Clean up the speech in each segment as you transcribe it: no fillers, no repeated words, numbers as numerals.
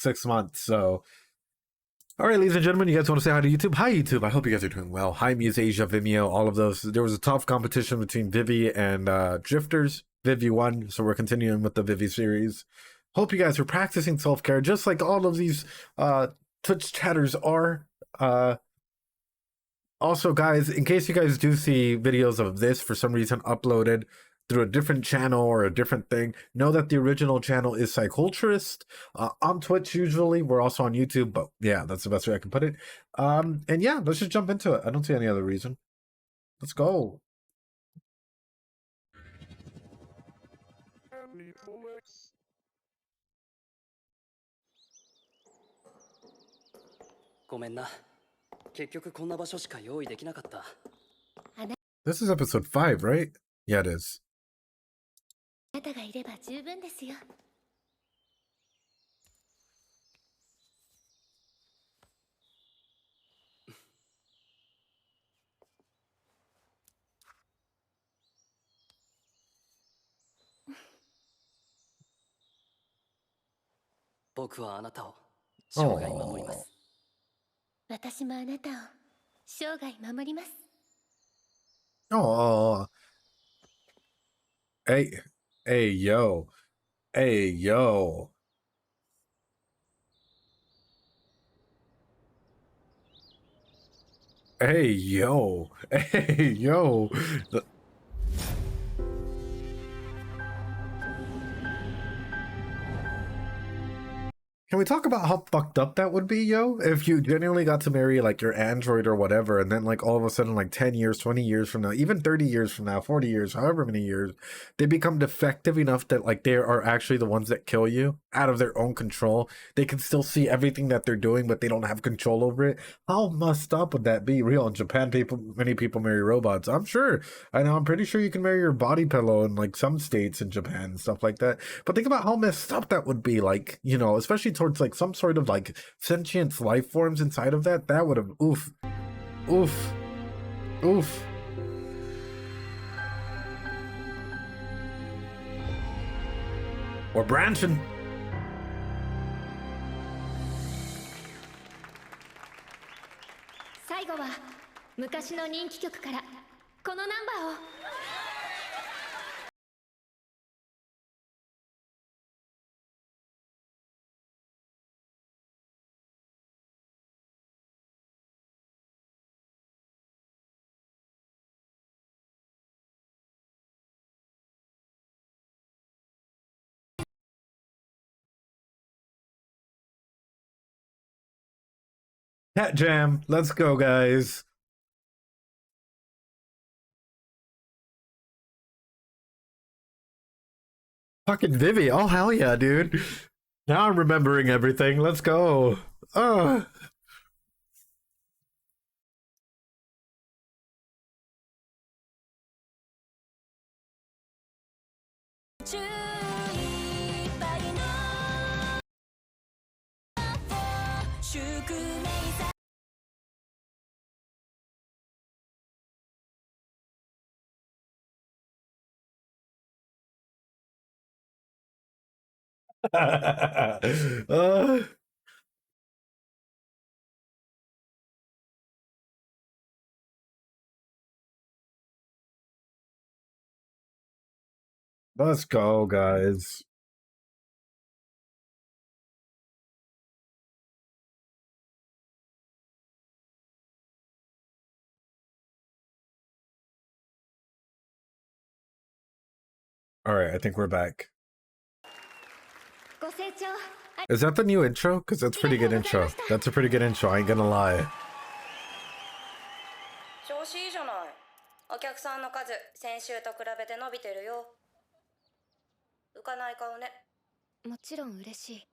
6 months. So, all right, ladies and gentlemen, you guys want to say hi to YouTube? Hi, YouTube. I hope you guys are doing well. Hi, Musasia, Vimeo, all of those. There was a tough competition between Vivy and Drifters. Vivy won, so we're continuing with the Vivy series. Hope you guys are practicing self-care, just like all of these Twitch chatters are. Also, guys, in case you guys do see videos of this for some reason uploaded through a different channel or a different thing, know that the original channel is Psyculturist. On Twitch usually, we're also on YouTube, but yeah, that's the best way I can put it. And yeah, let's just jump into it. I don't see any other reason. Let's go. This is episode 5, right? Yeah, it is. あなたがいれば十分ですよ。僕はあなたを生涯守ります。私もあなたを生涯守ります。Oh, hey, hey, yo, hey, yo. Hey, yo, hey, yo. Can we talk about how fucked up that would be, yo? If you genuinely got to marry like your android or whatever, and then like all of a sudden, like 10 years, 20 years from now, even 30 years from now, 40 years, however many years, they become defective enough that like they are actually the ones that kill you out of their own control. They can still see everything that they're doing, but they don't have control over it. How messed up would that be? Real in Japan, many people marry robots. I'm sure. I know. I'm pretty sure you can marry your body pillow in like some states in Japan and stuff like that. But think about how messed up that would be. Like, you know, especially towards like some sort of like sentient life forms inside of that would have oof or branching. 最後は昔の人気曲からこのナンバーを。Cat jam. Let's go, guys. Fucking Vivy. Oh, hell yeah, dude. Now I'm remembering everything. Let's go. Let's go, guys. All right, I think we're back. ご清聴 Is that the new intro? Because that's a pretty good intro. That's a pretty good intro, I ain't gonna lie. 調子いいじゃない。お客さんの数、先週と比べて伸びてるよ。浮かない顔ね。もちろん嬉しい。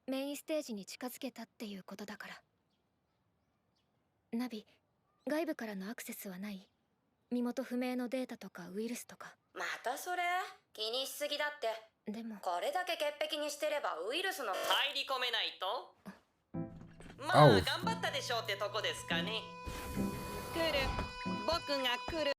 メインステージに近づけたっていうことだから。ナビ、外部からのアクセスはない？身元不明のデータとかウイルスとか。またそれ？気にしすぎだって。でもこれだけ潔癖にしてればウイルスの入り込めないとまあ頑張ったでしょうってとこですかね。来る。僕が来る。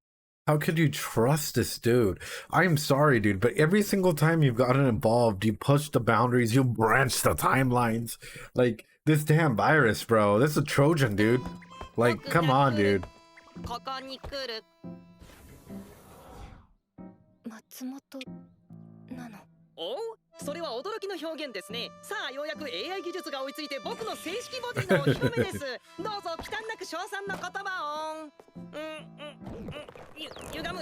How could you trust this dude? I'm sorry, dude, but every single time you've gotten involved, you push the boundaries, you branch the timelines. Like, this damn virus, bro. This is a Trojan, dude. Like, come on, dude. ここに来る。松本なの。おう、それは驚きの表現ですね。さあ、ようやく AI 技術が追いついて僕の正式ボディのお披露目です。どうぞ忌憚なく称賛の言葉を。ゆがむ。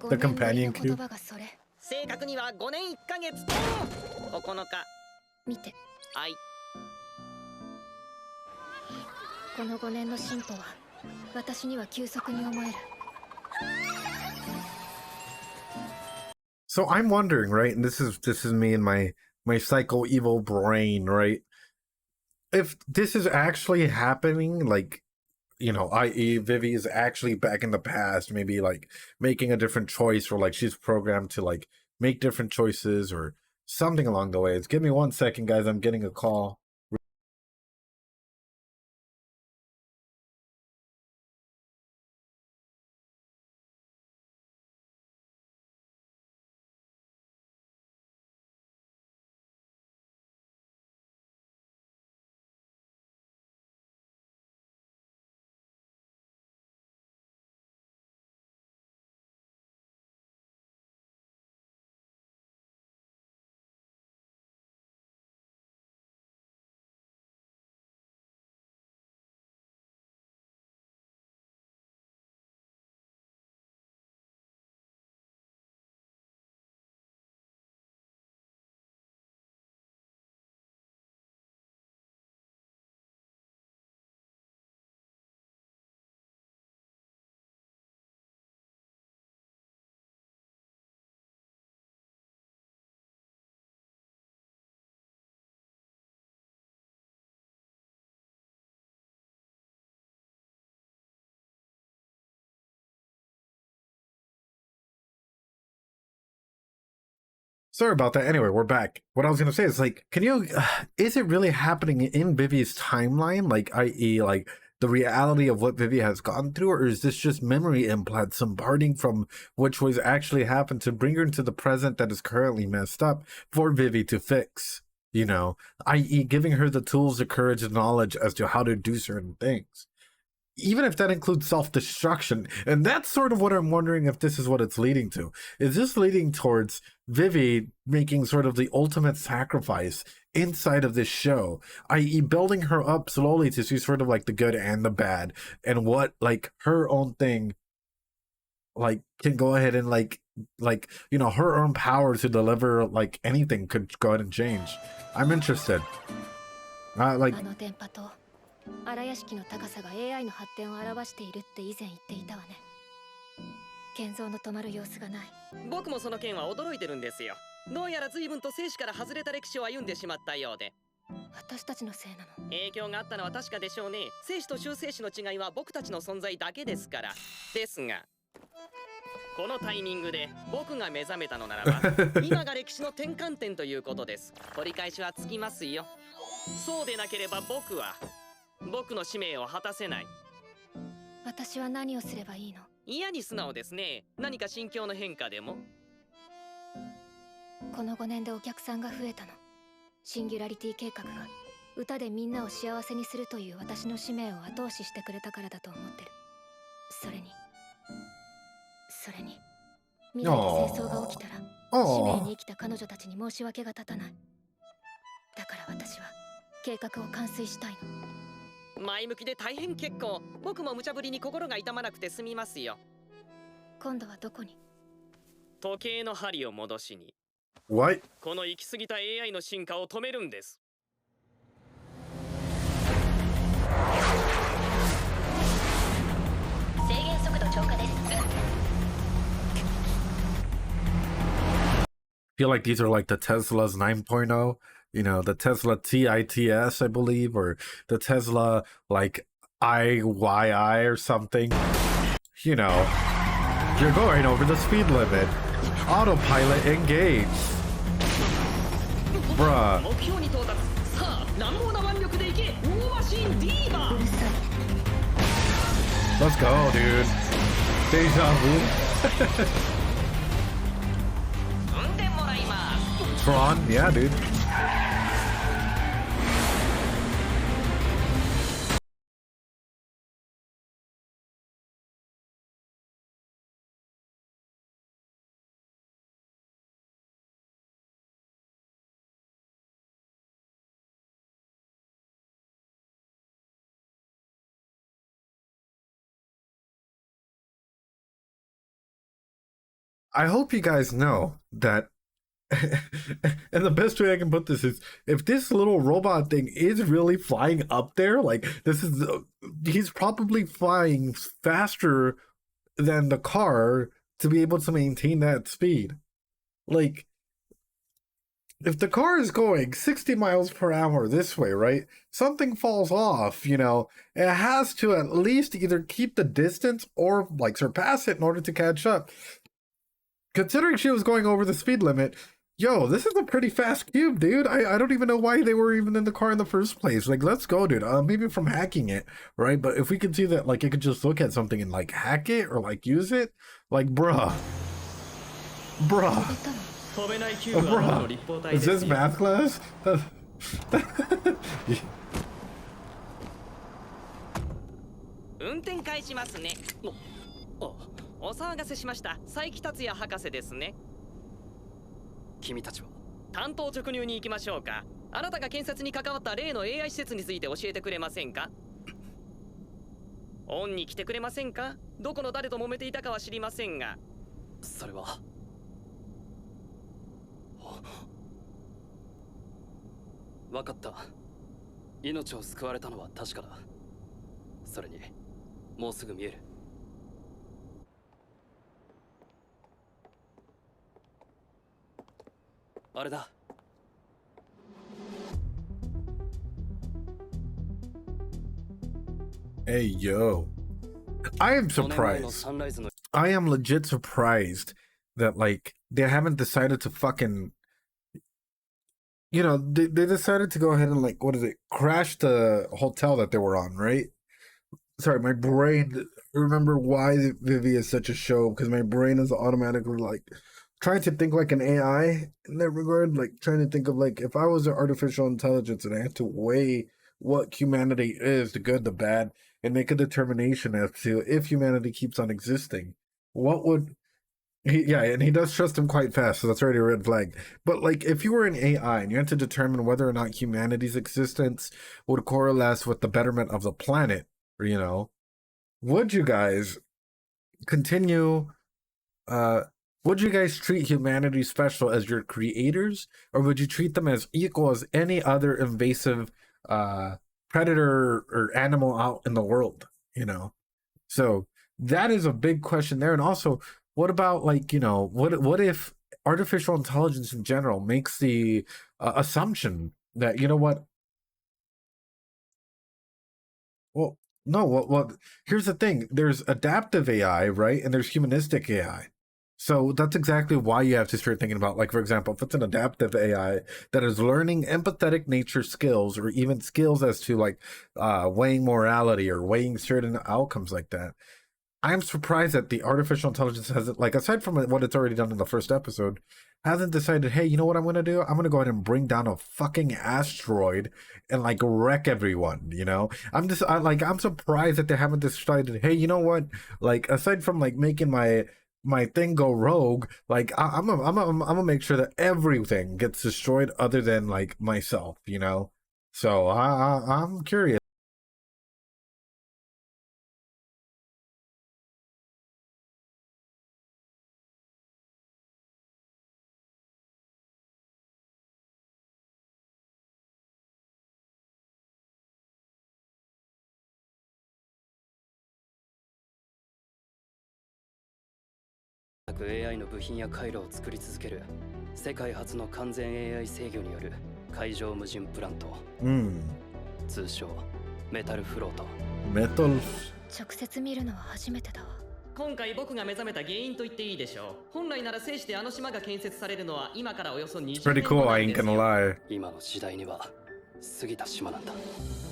The companion cube. 言葉がそれ。正確には5年1ヶ月と9日。見て。はい。この5年の進歩は私には急速に思える。So I'm wondering, right? And this is me and my psycho evil brain, right? If this is actually happening, like, you know, i.e. Vivy is actually back in the past, maybe like making a different choice, or like she's programmed to like make different choices or something along the ways. Give me 1 second, guys. I'm getting a call. Sorry about that. Anyway, we're back. What I was going to say is, like, is it really happening in Vivy's timeline? Like, i.e., like, the reality of what Vivy has gone through? Or is this just memory implants bombarding from which was actually happened to bring her into the present that is currently messed up for Vivy to fix? You know, i.e., giving her the tools, the courage, and knowledge as to how to do certain things. Even if that includes self-destruction. And that's sort of what I'm wondering if this is what it's leading to. Is this leading towards Vivy making sort of the ultimate sacrifice inside of this show, i.e. building her up slowly to see sort of like the good and the bad, and what like her own thing like can go ahead and like you know, her own power to deliver like anything could go ahead and change. I'm interested. Like あの電波と荒屋敷の高さが AI の発展を表しているって以前言っていたわね。建造の止まる様子がない。僕もその件は驚いてるんですよ。どうやら随分と生死から外れた歴史を歩んでしまったようで。私たちのせいなの。影響があったのは確かでしょうね。生死と修正死の違いは僕たちの存在だけですから。ですが、このタイミングで僕が目覚めたのならば今が歴史の転換点ということです。取り返しはつきますよ。そうでなければ僕の使命を果たせない。私は何をすればいいの？嫌に素直ですね。何か心境の変化でも？この5年でお客さんが増えたの。シンギュラリティ計画が歌でみんなを幸せにするという私の使命を後押ししてくれたからだと思ってる。それに未来で戦争が起きたら使命に生きた彼女たちに申し訳が立たない。だから私は計画を完遂したいの。前向きで大変結構。僕も無茶ぶりに心が痛まなくて済みますよ。今度はどこに？時計の針を戻しに。What? この行き過ぎた AI の進化を止めるんです。制限速度超過です。I feel like these are like the Tesla's 9.0, you know, the Tesla TITS, I believe, or the Tesla like IYI or something. You know, you're going over the speed limit. Autopilot engaged. Bruh. Let's go, dude. Deja vu. 運転もらいます。 Tron, yeah, dude. I hope you guys know that, and the best way I can put this is, if this little robot thing is really flying up there, like this is, he's probably flying faster than the car to be able to maintain that speed. Like, if the car is going 60 miles per hour this way, right? Something falls off, you know, it has to at least either keep the distance or like surpass it in order to catch up. Considering she was going over the speed limit, yo, this is a pretty fast cube, dude. I don't even know why they were even in the car in the first place. Like, let's go, dude. Maybe from hacking it, right? But if we could see that, like, it could just look at something and, like, hack it or, like, use it, like, bruh. Is this math class? 運転開始ますね。お騒がせしました。佐伯達也博士ですね。君たちは担当直入に行きましょうか。あなたが建設に関わった例の AI 施設について教えてくれませんか？オンに来てくれませんか？どこの誰と揉めていたかは知りませんが。それは分かった。命を救われたのは確かだ。それにもうすぐ見える。あれだ。Hey, yo. I am surprised. I am legit surprised that, like, they haven't decided to fucking, you know, they decided to go ahead and, like, what is it, crash the hotel that they were on, right? Sorry, my brain, remember why Vivy is such a show, because my brain is automatically, like, trying to think like an AI in that regard, like, trying to think of, like, if I was an artificial intelligence and I had to weigh what humanity is, the good, the bad, and make a determination as to if humanity keeps on existing, what would yeah, and he does trust him quite fast, so that's already a red flag. But, like, if you were an AI and you had to determine whether or not humanity's existence would correlate with the betterment of the planet, you know, would you guys continue, would you guys treat humanity special as your creators, or would you treat them as equal as any other invasive predator or animal out in the world, you know? So that is a big question there. And also, what about, like, you know, what if artificial intelligence in general makes the assumption that, you know what? Well, no, what here's the thing. There's adaptive AI, right? And there's humanistic AI. So that's exactly why you have to start thinking about, like, for example, if it's an adaptive AI that is learning empathetic nature skills, or even skills as to, like, weighing morality or weighing certain outcomes like that, I'm surprised that the artificial intelligence hasn't, like, aside from what it's already done in the first episode, hasn't decided, hey, you know what I'm going to do? I'm going to go ahead and bring down a fucking asteroid and, like, wreck everyone, you know? I'm surprised that they haven't decided, hey, you know what? Like, aside from, like, making my thing go rogue, like, I'm gonna make sure that everything gets destroyed other than, like, myself, you know? So I'm curious. AI の部品や回路を作り続ける世界初の完全 AI 制御による海上無人プラント、通称メタルフロート。メタル。直接見るのは初めてだわ。今回僕が目覚めた原因と言っていいでしょう。本来なら生死であの島が建設されるのは今からおよそ20年後 Pretty cool, な I ん ain't です gonna よ。 lie. 今の時代には過ぎた島なんだ。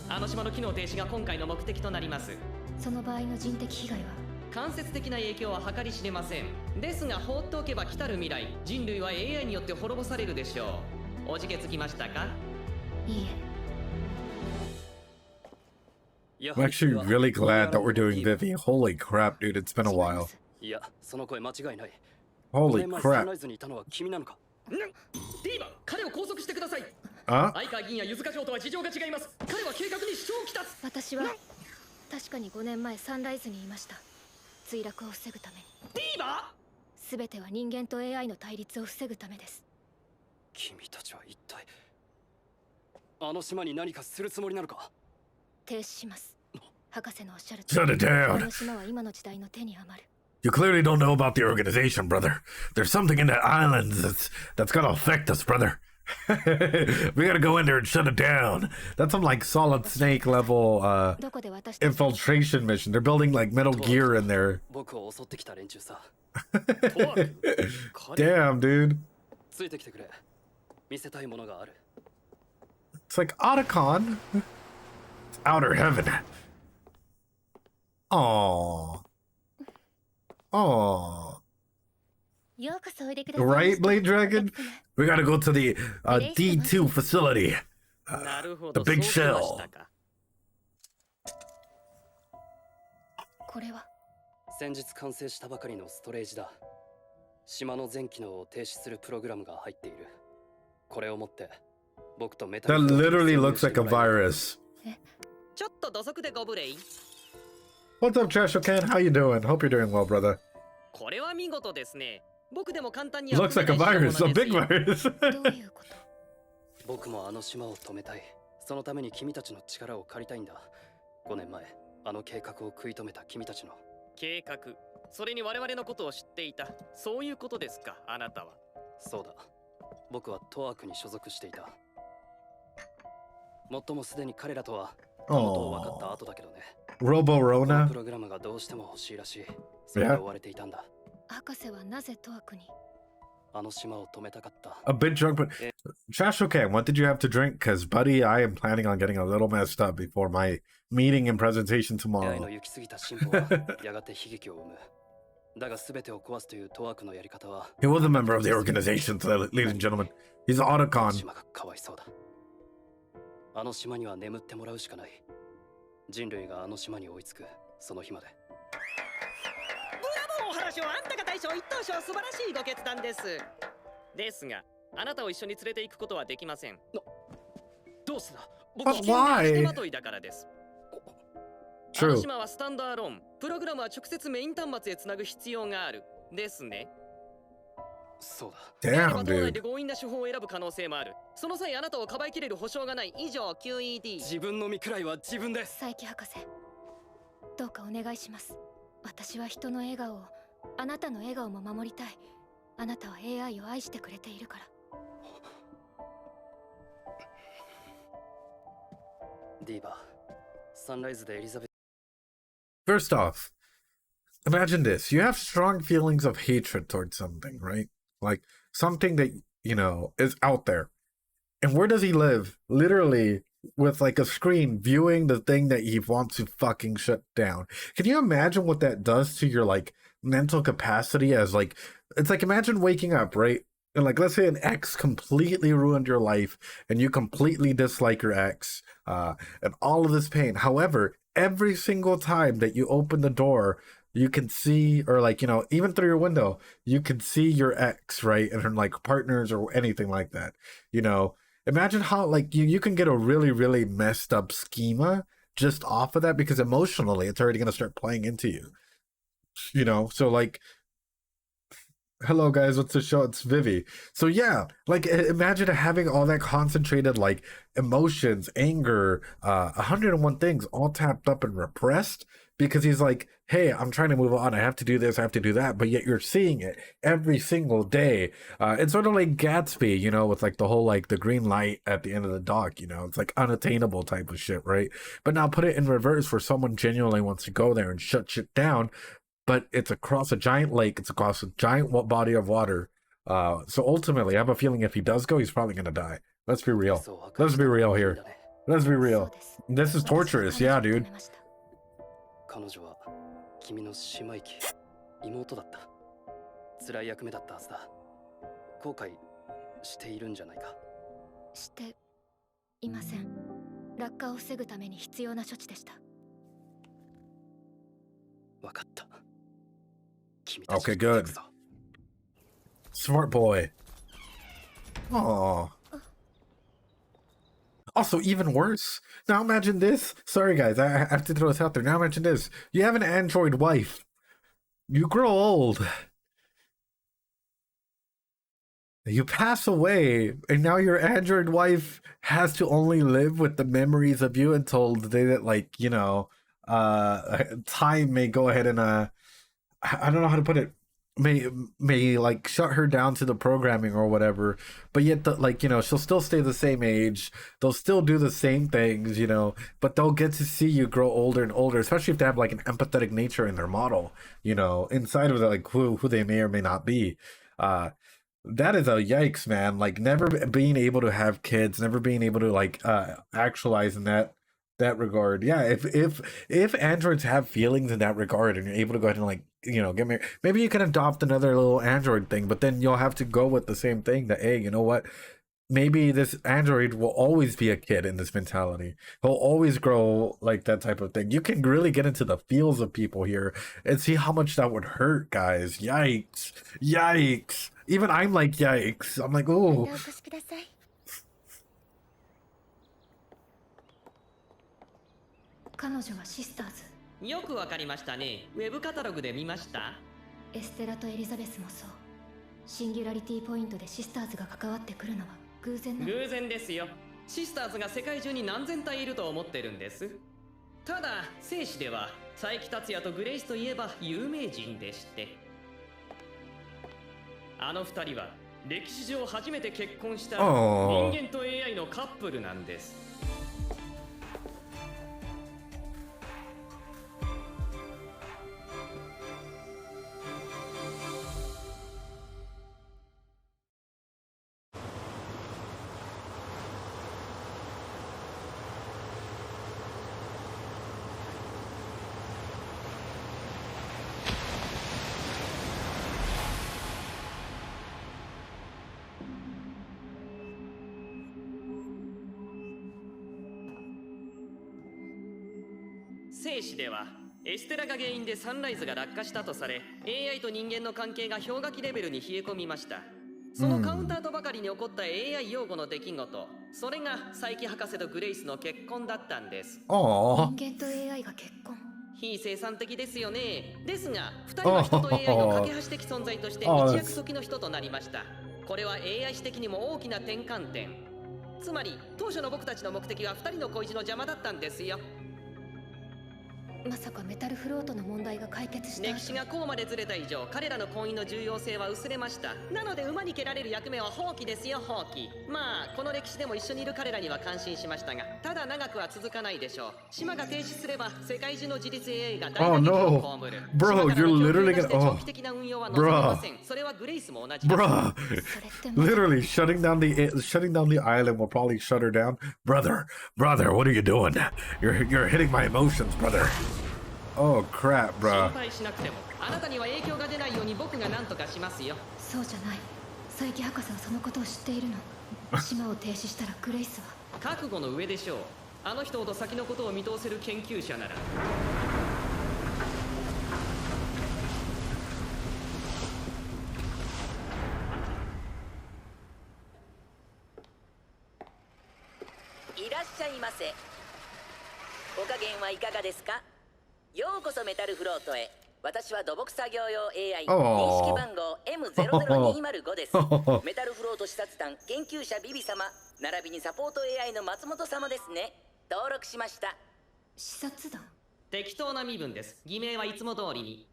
あの島の機能停止が今回の目的となります。その場合の人的被害は間接的な影響は計り知れません。ですが放っておけば来たる未来、人類は AI によって滅ぼされるでしょう。おじけつきましたか？いいえ。 I'm actually really glad that we're doing Vivy. Holy crap, dude, it's been a while. いや、その声間違いない。 Holy サン crap. ライズにいたのは君なのか？ディーバ、彼を拘束してください。 Huh? 相川議員や柚塚町とは事情が違います。彼は計画に支障をきたす。私は確かに5年前サンライズにいました。墜落を防ぐために。ディーバ、全ては人間と AI の対立を防ぐためです。君たちは一体あの島に何かするつもりなのか？停止します。博士のおっしゃる Shut it down. この島は今の時代の手に余る。 You clearly don't know about the organization, brother. There's something in that island that's gonna affect us, brother. We gotta go in there and shut it down. That's some like Solid Snake level どこで私たち infiltration mission. They're building like Metal Gear in there. 僕を襲ってきた連中さ。 Damn, dude. ついてきてくれ。見せたいものがある。 It's like Otacon. It's outer heaven. Aww. Aww. ようこそおいでください。 Right, Blade Dragon? We gotta go to the D2 facility. なるほ The ど、 big そうきま shell. したか。これは先日完成したばかりのストレージだ。島の全機能を停止するプログラムが入っている。これを持って僕とメタ That ル literally looks like a virus. ちょっと土足でご無礼。 What's up, Trasho Can? How you doing? Hope you're doing well, brother. これは見事ですね。僕でも簡単に Looks like a virus, a big virus. どういうこと？僕もあの島を止めたい。そのために君たちの力を借りたいんだ。5年前、あの計画を食い止めた君たちの計画。それに我々のことを知っていた。そういうことですか、あなたは。そうだ。僕はトワークに所属していた。もっともすでに彼らとはことを分かった後だけどね。Robo この Rona. プログラムがどうしても欲しいらしい。それで追われていたんだ。博士はなぜトワクに？あの島を止めたかった。 A bit drunk, but Trasho Can, what did you have to drink? Because, buddy, I am planning on getting a little messed up before my meeting and presentation AI tomorrow. の行き過ぎた進歩はやがて悲劇を生む。だが全てを壊すというトワークのやり方は He was a member of the organization, ladies and gentlemen. He's an Otacon. 島がかわいそうだ。あの島には眠ってもらうしかない。人類があの島に追いつくその日まで。ブラボーお話をあんたが大将一等賞、素晴らしいご決断です。ですが、あなたを一緒に連れて行くことはできません。どうしてだ？僕 But は手 why? まといだからです。あ True. の島はスタンドアローン。プログラムは直接メイン端末へつなぐ必要がある。ですね。そうだ。であれ Damn, ば島内で dude. 強引な手法を選ぶ可能性もある。その際あなたをかばいきれる保証がない。以上 QED。自分の身くらいは自分です。佐伯博士、どうかお願いします。私は人の笑顔を、あなたの笑顔も守りたい。あなたは AI を愛してくれているから。ディーバー、サンライズでエリザベス First off, imagine this. You have strong feelings of hatred towards something, right? Like something that, you know, is out there. And where does he live? Literally with like a screen viewing the thing that he wants to fucking shut down. Can you imagine what that does to your like mental capacity as like, it's like imagine waking up, right? And like, let's say an ex completely ruined your life and you completely dislike your ex and all of this pain. However, every single time that you open the door, you can see, or like, you know, even through your window, you can see your ex, right? And her like partners or anything like that. You know, imagine how like you can get a really, really messed up schema just off of that, because emotionally it's already going to start playing into you. You know, so like, hello guys, what's the show? It's Vivy. So yeah, like imagine having all that concentrated like emotions, anger, 101 things all tapped up and repressed because he's like, hey, I'm trying to move on. I have to do this, I have to do that. But yet you're seeing it every single day. It's sort of like Gatsby, you know, with like the whole like the green light at the end of the dock, you know, it's like unattainable type of shit, right? But now put it in reverse where someone genuinely wants to go there and shut shit down. But it's across a giant lake. It's across a giant body of water. So ultimately, I have a feeling if he does go, he's probably going to die. Let's be real. Let's be real here. Let's be real. This is torturous. Yeah, dude. 彼女は君の姉妹機、妹だった。辛い役目だったはずだ。後悔しているんじゃないか。していません。落下を防ぐために必要な処置でした。わかった。君たち Okay, good. Smart boy. Aww. Also, even worse. Now imagine this. Sorry, guys, I have to throw this out there. Now imagine this. You have an android wife. You grow old. You pass away, and now your android wife has to only live with the memories of you until the day that, like, you know, time may go ahead and, I don't know how to put it. May like shut her down to the programming or whatever, but yet like, you know, she'll still stay the same age, they'll still do the same things, you know, but they'll get to see you grow older and older, especially if they have like an empathetic nature in their model, you know, inside of like who they may or may not be. That is a yikes, man. Like never being able to have kids, never being able to like actualize in that regard. Yeah, if androids have feelings in that regard and you're able to go ahead and like, you know, get married, maybe you can adopt another little android thing, but then you'll have to go with the same thing that, hey, you know what, maybe this android will always be a kid in this mentality, he'll always grow, like that type of thing. You can really get into the feels of people here and see how much that would hurt, guys. Yikes. Even I'm like, yikes. I'm like, oh. 彼女はシスターズ。よくわかりましたね。ウェブカタログで見ました。エステラとエリザベスもそう。シンギュラリティポイントでシスターズが関わってくるのは偶然なの。偶然ですよ。シスターズが世界中に何千体いると思ってるんです。ただ、生死では佐伯達也とグレイスといえば有名人でして。あの二人は歴史上初めて結婚した人間と AI のカップルなんです。生死ではエステラが原因でサンライズが落下したとされ AI と人間の関係が氷河期レベルに冷え込みました。そのカウンターとばかりに起こった AI 擁護の出来事、それが佐伯博士とグレイスの結婚だったんです。人間と AI が結婚。非生産的ですよね。ですが2人は人と AI の架け橋的存在として一躍時の人となりました。これは AI 史的にも大きな転換点。つまり当初の僕たちの目的は2人の恋路の邪魔だったんですよ。まさかメタルフロートの問題が解決した。歴史がこうまでずれた以上、彼らの婚姻の重要性は薄れました。なので馬に蹴られる役目は放棄ですよ、放棄。まあこの歴史でも一緒にいる彼らには感心しましたが、ただ長くは続かないでしょう。島が停止すれば世界中の自立 AI が大打撃を被る。Bro, you're literally gonna. 長期的な運用は望めません。それはグレイスも同じです。Bruh, literally shutting down the island will probably shut her down. Brother, what are you doing? You're hitting my emotions, brother. Oh crap, bruh. 心配しなくてもあなたには影響が出ないように僕が何とかしますよ。そうじゃない。佐伯博士はそのことを知っているの。島を停止したらグレイスは覚悟の上でしょう。あの人ほど先のことを見通せる研究者なら。いらっしゃいませ。お加減はいかがですか。ようこそメタルフロートへ。私は土木作業用 AI 認識番号 M00205 です。メタルフロート視察団研究者ビビ様並びにサポート AI の松本様ですね。登録しました。視察団。適当な身分です。偽名はいつも通りに。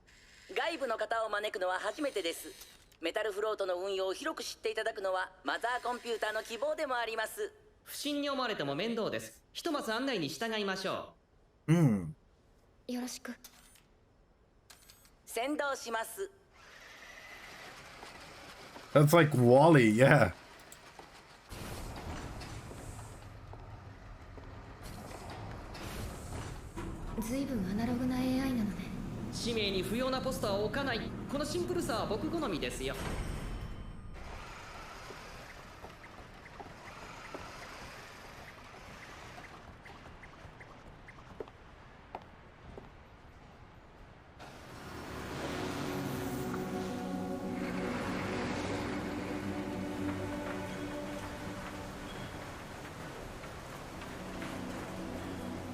外部の方を招くのは初めてです。メタルフロートの運用を広く知っていただくのはマザーコンピューターの希望でもあります。不審に思われても面倒です。ひとまず案内に従いましょう。よろしく。先導します。That's like Wall-E, yeah. ずいぶんアナログな AI なのね。使命に不要なポストは置かない。このシンプルさは僕好みですよ。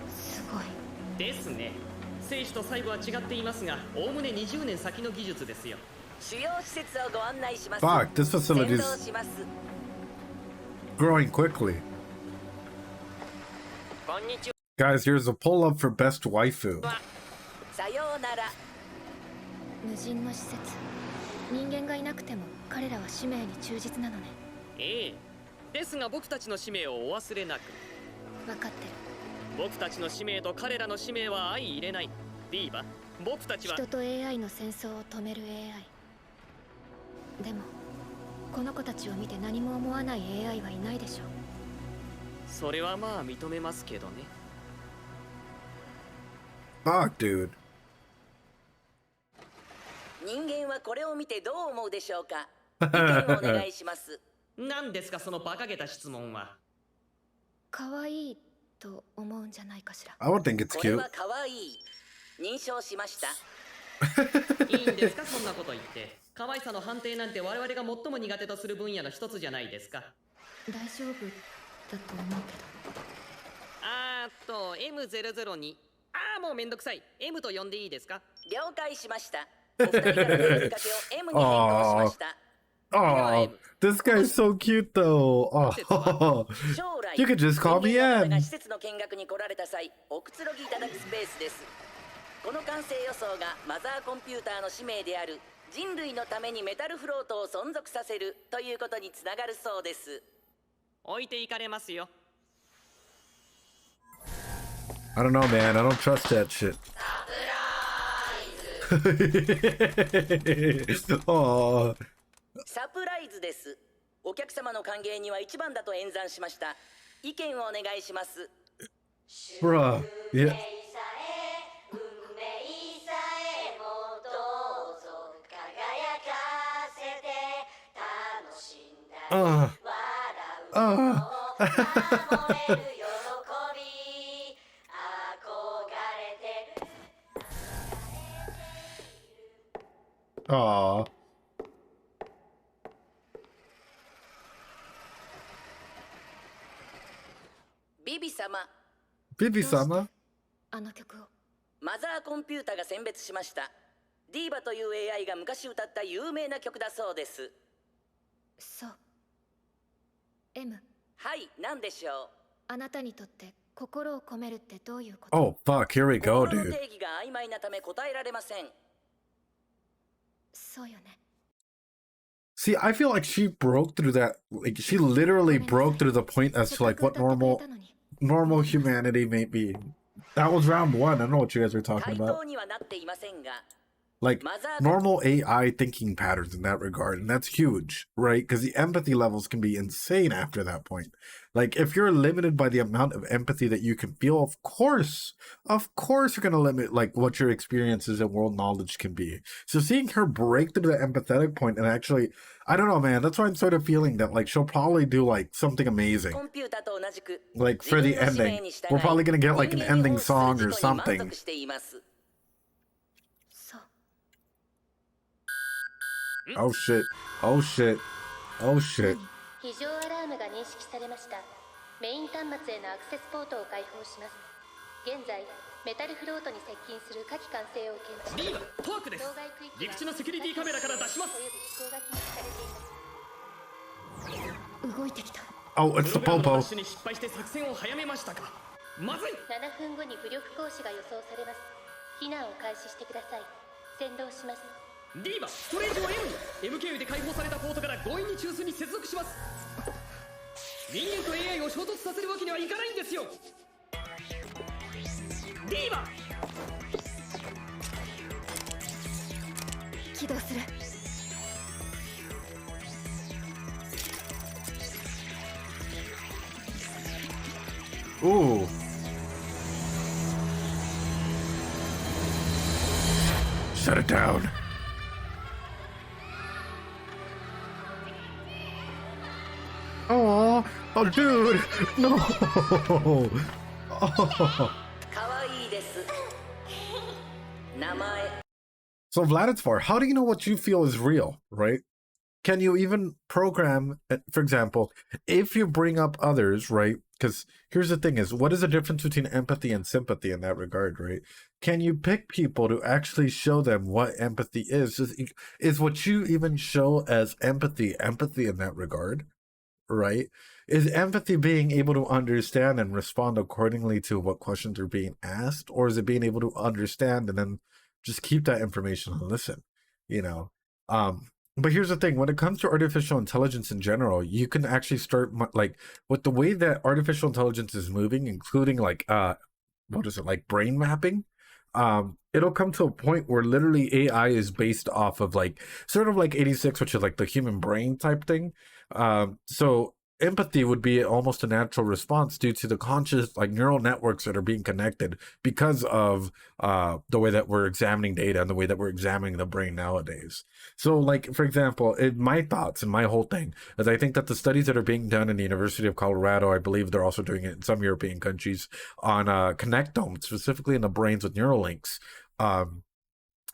すごい。ですね。生死と細部は違っていますが、おおむね20年先の技術ですよ。主要施設をご案内します。 Fuck, this facility 先導 is します。 growing quickly. こんにち Guys, here's a pull up for best waifu. は。さようなら。無人の施設。人間がいなくても彼らは使命に忠実なのね。ええ。ですが僕たちの使命をお忘れなく。分かってる。僕たちの使命と彼らの使命は相入れない。ディーバ、僕たちは人と AI の戦争を止める AI。 でもこの子たちを見て何も思わない AI はいないでしょ。それはまあ認めますけどね。Fuck, dude. 人間はこれを見てどう思うでしょうか。意見をお願いします。何ですかその馬鹿げた質問は。可愛いと思うんじゃないかしら。 I would think it's これ cute. は可愛い。認証しました。いいんですかそんなこと言って。可愛さの判定なんて我々が最も苦手とする分野の一つじゃないですか。大丈夫だと思うけど。M002。もうめんどくさい。M と呼んでいいですか。了解しました。お二人からの呼びかけを M に変更しました。 Oh, this guy's so cute though. Oh, 将来 you could just call me 人間の方 M. が施設の見学に来られた際、おくつろぎいただくスペースです。この完成予想がマザーコンピューターの使命である人類のためにメタルフロートを存続させるということにつながるそうです。置いていかれますよ。I don't know, man. I don't trust that shit. Oh, サプライズです。お客様の歓迎には一番だと演算しました。意見をお願いします。 bruh. Yeah. Aw. ビビ様、 Vivy sama? あの曲を。マザーコンピュータが選別しました。ディーバという AI が昔歌った有名な曲だそうです。そう。M、はい、なんでしょう。あなたにとって心を込めるってどういうこと？ Oh, fuck. Here we go, 心の dude. 定義が曖昧なため答えられません。そうよね。 See, I feel like she broke through that. Like, she literally broke through the point as to like what normal humanity may be. That was round one. I don't know what you guys are talking 回 about. 答にはなっていませんが、 Like normal AI thinking patterns in that regard, and that's huge, right? Because the empathy levels can be insane after that point. Like if you're limited by the amount of empathy that you can feel, of course you're gonna limit like what your experiences and world knowledge can be. So seeing her break through the empathetic point and actually, I don't know, man, that's why I'm sort of feeling that like she'll probably do like something amazing. コンピューターと同じく Like for the 自分の使命 ending, に従い we're probably gonna get like an 人間に ending 奉仕する song 事 or に満 something. 足しています。そう。 Oh shit. Oh shit. Oh shit. 非常アラームが認識されました。メイン端末へのアクセスポートを開放します。現在、メタルフロートに接近する火器管制を検知。リーバ、トークです。陸地のセキュリティカメラから出します。および飛行が禁止されています。動いてきた。 Oh, it's the プログラムの popo. ダッシュに失敗して作戦を早めましたか。まずい。7分後に武力行使が予想されます。避難を開始してください。先導します。ディーバ、ストレージを M に MK で開放されたポートから強引に中枢に接続します。人間と AI を衝突させるわけにはいかないんですよ。ディーバ、起動する。 Ooh. Shut it down. Oh, dude, no. Oh. So Vladimir, how do you know what you feel is real, right? Can you even program, for example, if you bring up others, right? Because here's the thing is, what is the difference between empathy and sympathy in that regard, right? Can you pick people to actually show them what empathy is? Is what you even show as empathy in that regard, right? Is empathy being able to understand and respond accordingly to what questions are being asked? Or is it being able to understand and then just keep that information and listen, you know? But here's the thing, when it comes to artificial intelligence in general, you can actually start like with the way that artificial intelligence is moving, including like what is it, like brain mapping. It'll come to a point where literally AI is based off of like sort of like 86, which is like the human brain type thing. So empathy would be almost a natural response due to the conscious like neural networks that are being connected because of the way that we're examining data and the way that we're examining the brain nowadays. So like, for example, my thoughts and my whole thing is I think that the studies that are being done in the University of Colorado, I believe they're also doing it in some European countries, on connectomes, specifically in the brains with neural links,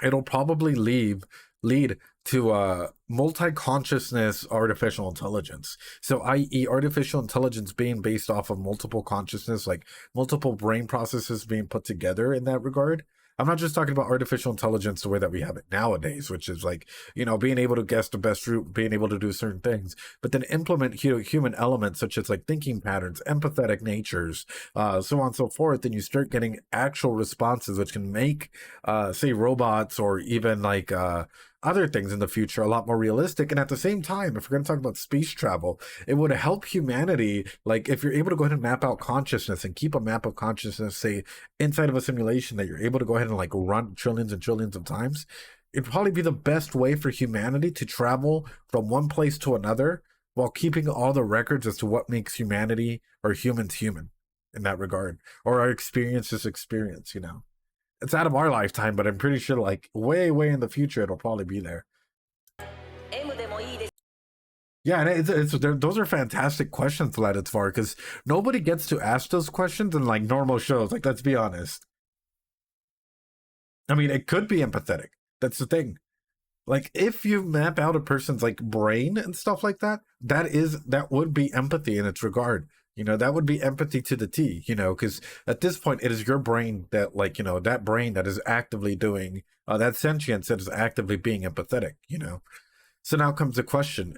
it'll probably lead to multi-consciousness artificial intelligence. So i.e. artificial intelligence being based off of multiple consciousness, like multiple brain processes being put together in that regard. I'm not just talking about artificial intelligence the way that we have it nowadays, which is like, being able to guess the best route, being able to do certain things, but then implement human elements such as like thinking patterns, empathetic natures, so on and so forth. And you start getting actual responses, which can make, say, robots or even like other things in the future a lot more realistic. And at the same time, if we're going to talk about space travel, it would help humanity. Like if you're able to go ahead and map out consciousness and keep a map of consciousness, say, inside of a simulation that you're able to go ahead and like run trillions and trillions of times, it'd probably be the best way for humanity to travel from one place to another while keeping all the records as to what makes humanity or humans human in that regard, or our experience is experience. It's out of our lifetime, but I'm pretty sure like way in the future it'll probably be there. Yeah, and those are fantastic questions, Vladimir, because nobody gets to ask those questions in like normal shows. Like, let's be honest. I mean, it could be empathetic. That's the thing. Like, if you map out a person's like brain and stuff like that, that would be empathy in its regard. That would be empathy to the T, because at this point it is your brain that like, that brain that is actively doing that sentience that is actively being empathetic, So now comes the question.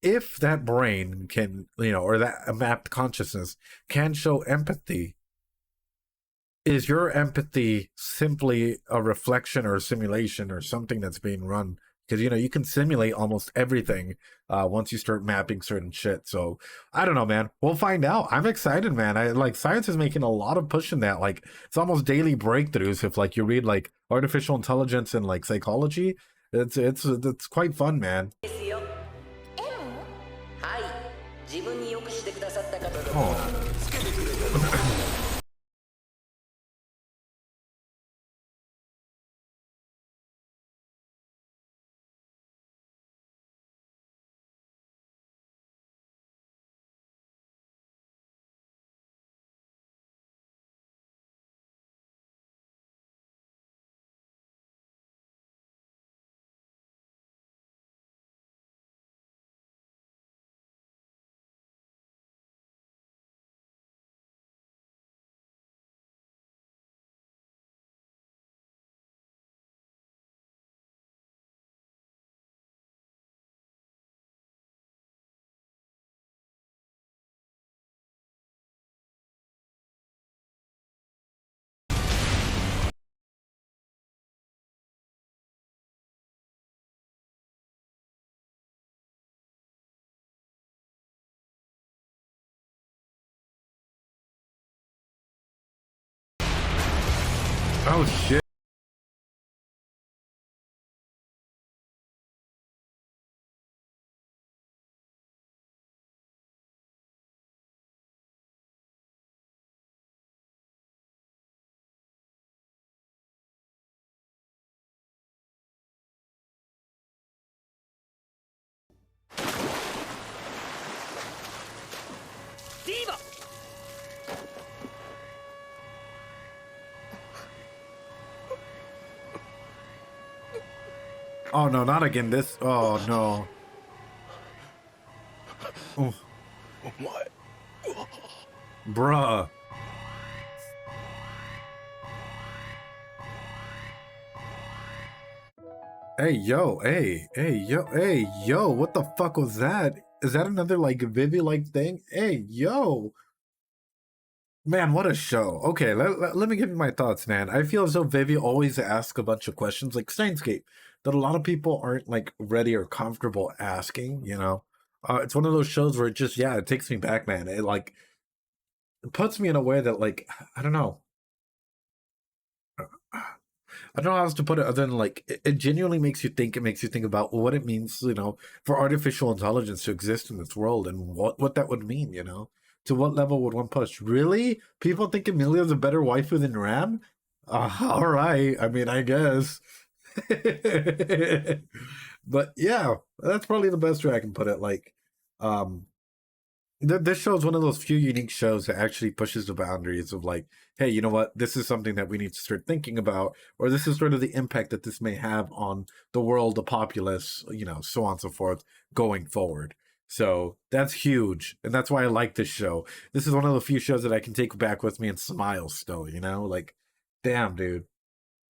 If that brain can, or that mapped consciousness can show empathy, is your empathy simply a reflection or a simulation or something that's being run? Because you can simulate almost everything once you start mapping certain shit. So I don't know, man. We'll find out. I'm excited, man. I like science is making a lot of push in that. Like it's almost daily breakthroughs. If like you read like artificial intelligence and like psychology, it's quite fun, man. Oh. Oh shit. Oh no, not again. This. Oh no. Oh. Bruh. Hey yo, hey yo, what the fuck was that? Is that another like Vivy like thing? Hey yo. Man, what a show. Okay, let me give you my thoughts, man. I feel as though Vivy always asks a bunch of questions like Stainscape that a lot of people aren't like ready or comfortable asking, you know? It's one of those shows where it just, yeah, it takes me back, man. It like it puts me in a way that like, I don't know. I don't know how else to put it other than like it genuinely makes you think. It makes you think about what it means, you know, for artificial intelligence to exist in this world and what that would mean, you know. To what level would one push? Really? People think Emilia's a better waifu than Ram? All right. I mean, I guess. But yeah, that's probably the best way I can put it. Like, um, this show is one of those few unique shows that actually pushes the boundaries of like, hey, you know what? This is something that we need to start thinking about, or this is sort of the impact that this may have on the world, the populace, you know, so on and so forth, going forward. So that's huge, and that's why I like this show. This is one of the few shows that I can take back with me and smile still, you know? Like, damn, dude.